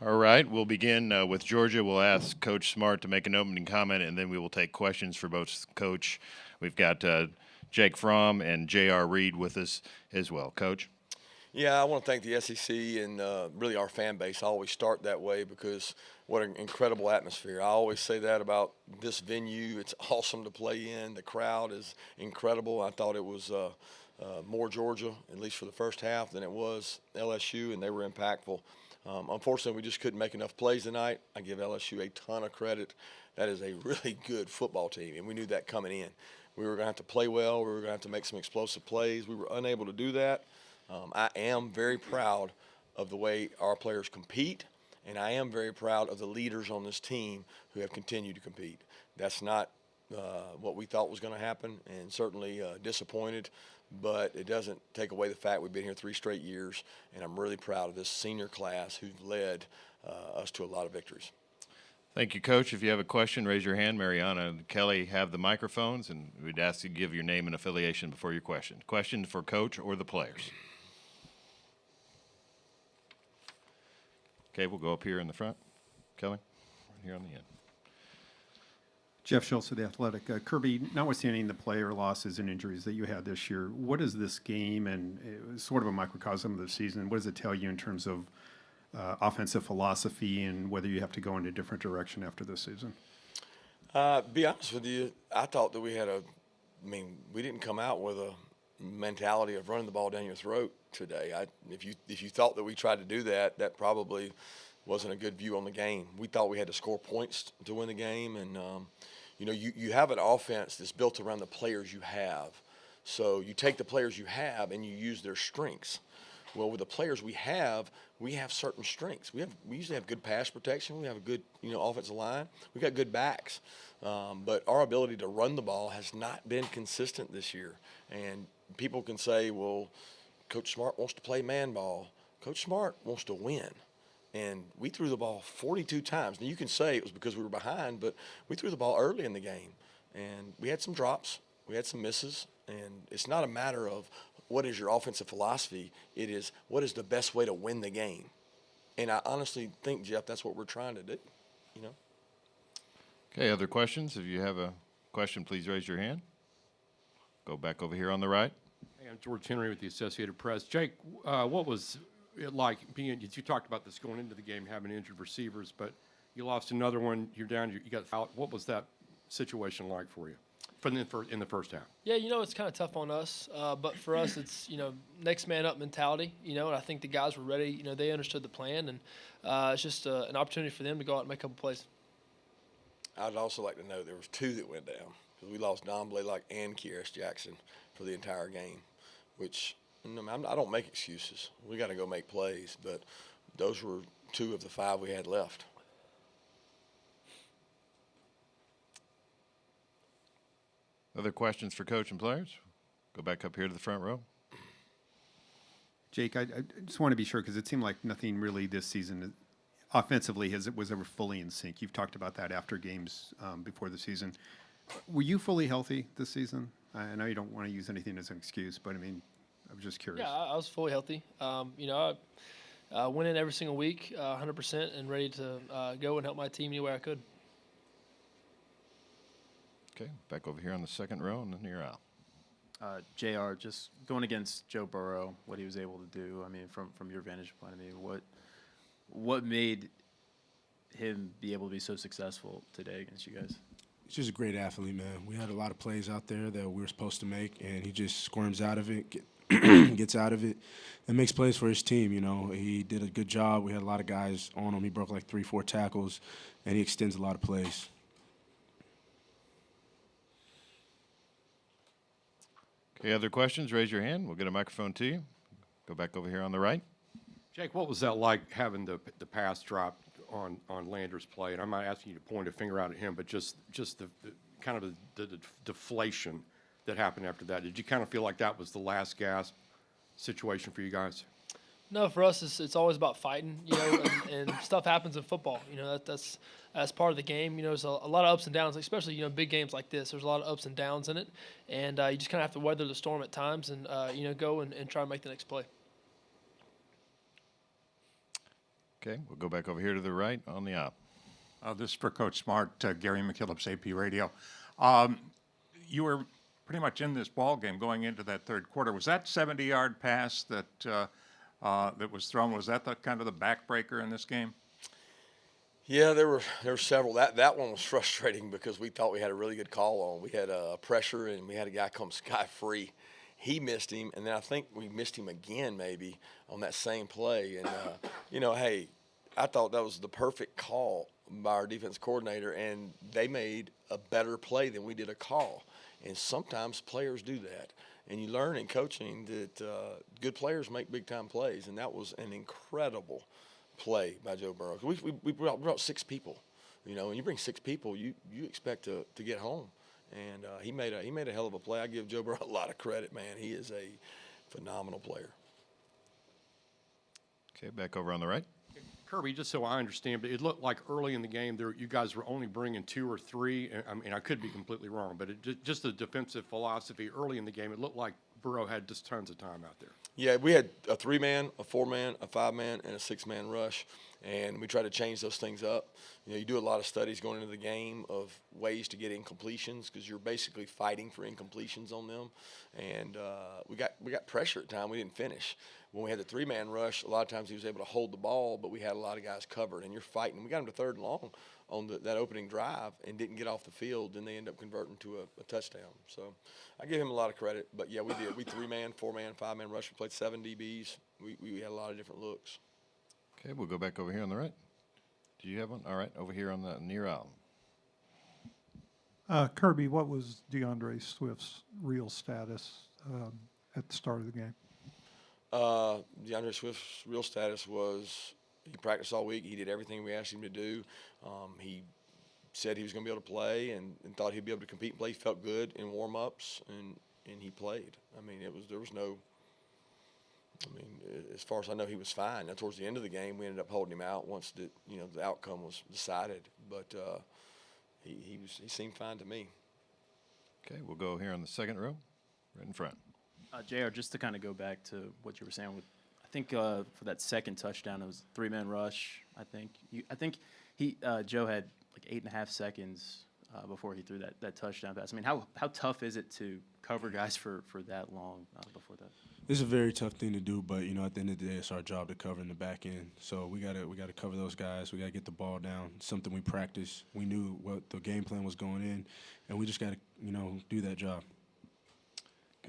All right, we'll begin with Georgia. We'll ask Coach Smart to make an opening comment, and then we will take questions for both Coach. We've got Jake Fromm and J.R. Reed with us as well. Coach? Yeah, I want to thank the SEC and really our fan base. I always start that way because what an incredible atmosphere. I always say that about this venue. It's awesome to play in. The crowd is incredible. I thought it was more Georgia, at least for the first half, than it was LSU, and they were impactful. Unfortunately, we just couldn't make enough plays tonight. I give LSU a ton of credit. That is a really good football team, and we knew that coming in. We were going to have to play well. We were going to have to make some explosive plays. We were unable to do that. I am very proud of the way our players compete, and I am very proud of the leaders on this team who have continued to compete. That's not what we thought was going to happen, and certainly disappointed, but it doesn't take away the fact we've been here 3 straight years, and I'm really proud of this senior class who've led us to a lot of victories. Thank you, Coach. If you have a question, raise your hand. Mariana and Kelly have the microphones, and we'd ask you to give your name and affiliation before your question. Question for Coach or the players? Okay, we'll go up here in the front. Kelly, right here on the end. Jeff Schultz of The Athletic. Kirby, notwithstanding the player losses and injuries that you had this year, what is this game, and it was sort of a microcosm of the season, what does it tell you in terms of offensive philosophy and whether you have to go in a different direction after this season? Be honest with you, I thought that we didn't come out with a mentality of running the ball down your throat today. If you thought that we tried to do that, that probably wasn't a good view on the game. We thought we had to score points to win the game, and you have an offense that's built around the players you have. So you take the players you have and you use their strengths. Well, with the players we have certain strengths. We usually have good pass protection. We have a good offensive line. We got good backs, but our ability to run the ball has not been consistent this year. And people can say, well, Coach Smart wants to play man ball. Coach Smart wants to win. And we threw the ball 42 times. Now, you can say it was because we were behind, but we threw the ball early in the game. And we had some drops. We had some misses. And it's not a matter of what is your offensive philosophy. It is what is the best way to win the game. And I honestly think, Jeff, that's what we're trying to do, Okay, other questions? If you have a question, please raise your hand. Go back over here on the right. Hey, I'm George Henry with the Associated Press. Jake, what was it like being? You talked about this going into the game, having injured receivers, but you lost another one. You're down. You got out. What was that situation like for you, in the first half? Yeah, it's kind of tough on us, but for us, it's next man up mentality. And I think the guys were ready. They understood the plan, and it's just an opportunity for them to go out and make a couple plays. I'd also like to know there was 2 that went down because we lost Don Blaylock and Kieris Jackson for the entire game, which I don't make excuses. We got to go make plays, but those were 2 of the 5 we had left. Other questions for Coach and players? Go back up here to the front row. Jake, I just want to be sure because it seemed like nothing really this season offensively was ever fully in sync. You've talked about that after games before the season. Were you fully healthy this season? I know you don't want to use anything as an excuse, but I was just curious. Yeah, I was fully healthy. I went in every single week, 100%, and ready to go and help my team any way I could. Okay, back over here on the second row and then you're out. JR, just going against Joe Burrow, what he was able to do, from your vantage point, what made him be able to be so successful today against you guys? He's just a great athlete, man. We had a lot of plays out there that we were supposed to make, and he just squirms out of it, gets out of it, and makes plays for his team. He did a good job. We had a lot of guys on him. He broke like 3-4 tackles, and he extends a lot of plays. Okay, other questions? Raise your hand. We'll get a microphone to you. Go back over here on the right. Jake, what was that like having the pass drop on Lander's play? And I'm not asking you to point a finger out at him, but just the kind of the deflation that happened after that. Did you kind of feel like that was the last gasp situation for you guys? No, for us, it's always about fighting, and stuff happens in football. That's part of the game. There's a lot of ups and downs, especially, big games like this. There's a lot of ups and downs in it, and you just kind of have to weather the storm at times and, go and try and make the next play. Okay, we'll go back over here to the right on the op. This is for Coach Smart, Gary McKillop's AP Radio. You were pretty much in this ball game going into that third quarter. Was that 70-yard pass that that was thrown? Was that the kind of the backbreaker in this game? Yeah, there were several. That one was frustrating because we thought we had a really good call on. We had a pressure and we had a guy come sky free. He missed him, and then I think we missed him again maybe on that same play. And hey, I thought that was the perfect call by our defense coordinator, and they made a better play than we did a call. And sometimes players do that, and you learn in coaching that good players make big time plays, and that was an incredible play by Joe Burrow. We brought 6 people, when you bring 6 people, you expect to get home, and he made a hell of a play. I give Joe Burrow a lot of credit, man. He is a phenomenal player. Okay, back over on the right. Kirby, just so I understand, but it looked like early in the game you guys were only bringing 2 or 3. I mean, I could be completely wrong, but just the defensive philosophy early in the game, it looked like Burrow had just tons of time out there. Yeah, we had a 3-man, a 4-man, a 5-man, and a 6-man rush, and we try to change those things up. You do a lot of studies going into the game of ways to get incompletions because you're basically fighting for incompletions on them, and we got pressure at time. We didn't finish. When we had the 3-man rush, a lot of times he was able to hold the ball, but we had a lot of guys covered, and you're fighting. We got him to 3rd and long on that opening drive and didn't get off the field, and they end up converting to a touchdown. So I give him a lot of credit. But, yeah, we did. We 3-man, 4-man, 5-man rush. We played 7 DBs. We had a lot of different looks. Okay, we'll go back over here on the right. Do you have one? All right, over here on the near out. Kirby, what was DeAndre Swift's real status at the start of the game? DeAndre Swift's real status was he practiced all week. He did everything we asked him to do. He said he was going to be able to play and thought he'd be able to compete and play. He felt good in warm-ups, and he played. I mean, there was no – I mean, as far as I know, he was fine. Now, towards the end of the game, we ended up holding him out once the outcome was decided. But he seemed fine to me. Okay, we'll go here on the second row, right in front. JR, just to kind of go back to what you were saying with, I think for that second touchdown, it was 3-man rush. I think Joe had like 8.5 seconds before he threw that touchdown pass. I mean, how tough is it to cover guys for that long before that? It's a very tough thing to do, but at the end of the day, it's our job to cover in the back end. So we gotta cover those guys. We gotta get the ball down. It's something we practice. We knew what the game plan was going in, and we just gotta do that job.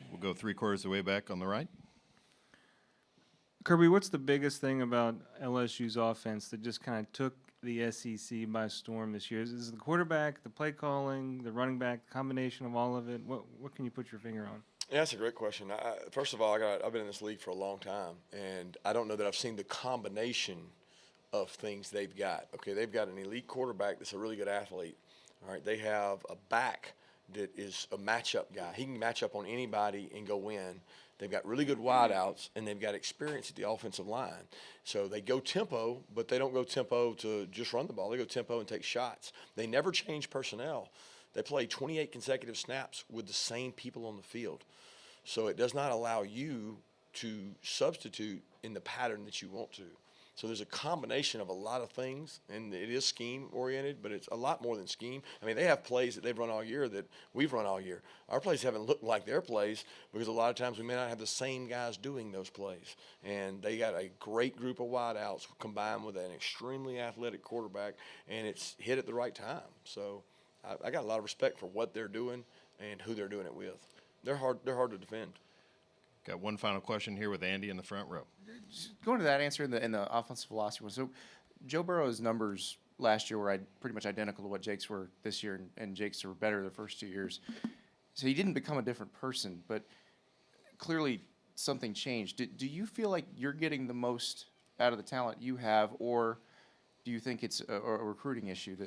We'll go 3/4 of the way back on the right. Kirby, what's the biggest thing about LSU's offense that just kind of took the SEC by storm this year? Is it the quarterback, the play calling, the running back, combination of all of it? What can you put your finger on? Yeah, that's a great question. First of all, I've been in this league for a long time, and I don't know that I've seen the combination of things they've got. Okay, they've got an elite quarterback that's a really good athlete. All right, they have a back that is a matchup guy. He can match up on anybody and go win. They've got really good wideouts, and they've got experience at the offensive line. So they go tempo, but they don't go tempo to just run the ball. They go tempo and take shots. They never change personnel. They play 28 consecutive snaps with the same people on the field. So it does not allow you to substitute in the pattern that you want to. So there's a combination of a lot of things, and it is scheme-oriented, but it's a lot more than scheme. I mean, they have plays that they've run all year that we've run all year. Our plays haven't looked like their plays because a lot of times we may not have the same guys doing those plays. And they got a great group of wideouts combined with an extremely athletic quarterback, and it's hit at the right time. So I got a lot of respect for what they're doing and who they're doing it with. They're hard to defend. Got one final question here with Andy in the front row. Going to that answer in the offensive philosophy. So Joe Burrow's numbers last year were pretty much identical to what Jake's were this year, and Jake's were better the first 2 years. So he didn't become a different person, but clearly something changed. Do you feel like you're getting the most out of the talent you have, or do you think it's a recruiting issue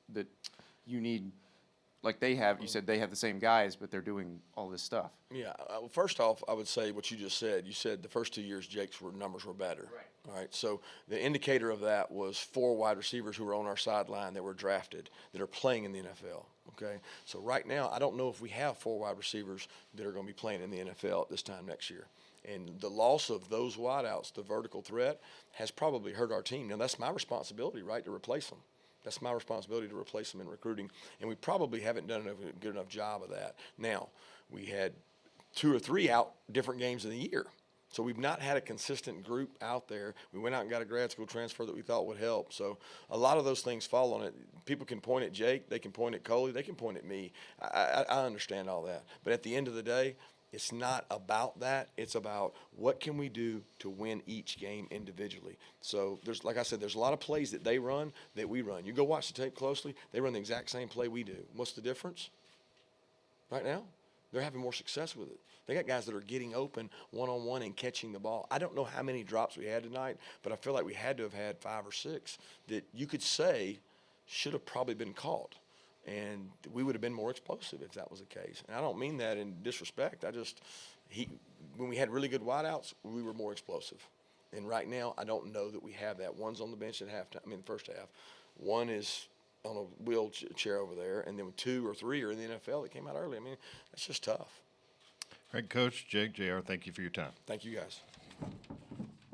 that you need? Like they have, you said they have the same guys, but they're doing all this stuff. Yeah. Well, first off, I would say what you just said. You said the first 2 years Jake's numbers were better. Right. All right. So the indicator of that was 4 wide receivers who were on our sideline that were drafted that are playing in the NFL. Okay. So right now, I don't know if we have 4 wide receivers that are going to be playing in the NFL at this time next year. And the loss of those wideouts, the vertical threat, has probably hurt our team. Now, that's my responsibility, right, to replace them. That's my responsibility to replace them in recruiting, and we probably haven't done a good enough job of that. Now, we had 2 or 3 out different games of the year. So we've not had a consistent group out there. We went out and got a grad school transfer that we thought would help. So a lot of those things fall on it. People can point at Jake. They can point at Coley. They can point at me. I understand all that. But at the end of the day, it's not about that. It's about what can we do to win each game individually. So there's, like I said, there's a lot of plays that they run that we run. You go watch the tape closely. They run the exact same play we do. What's the difference? Right now, they're having more success with it. They got guys that are getting open one-on-one and catching the ball. I don't know how many drops we had tonight, but I feel like we had to have had 5 or 6 that you could say should have probably been caught. And we would have been more explosive if that was the case. And I don't mean that in disrespect. When we had really good wideouts, we were more explosive. And right now, I don't know that we have that. One's on the bench at halftime. I mean, the first half. One is on a wheelchair over there, and then 2 or 3 are in the NFL that came out early. I mean, that's just tough. All right, Coach, Jake, JR, thank you for your time. Thank you, guys.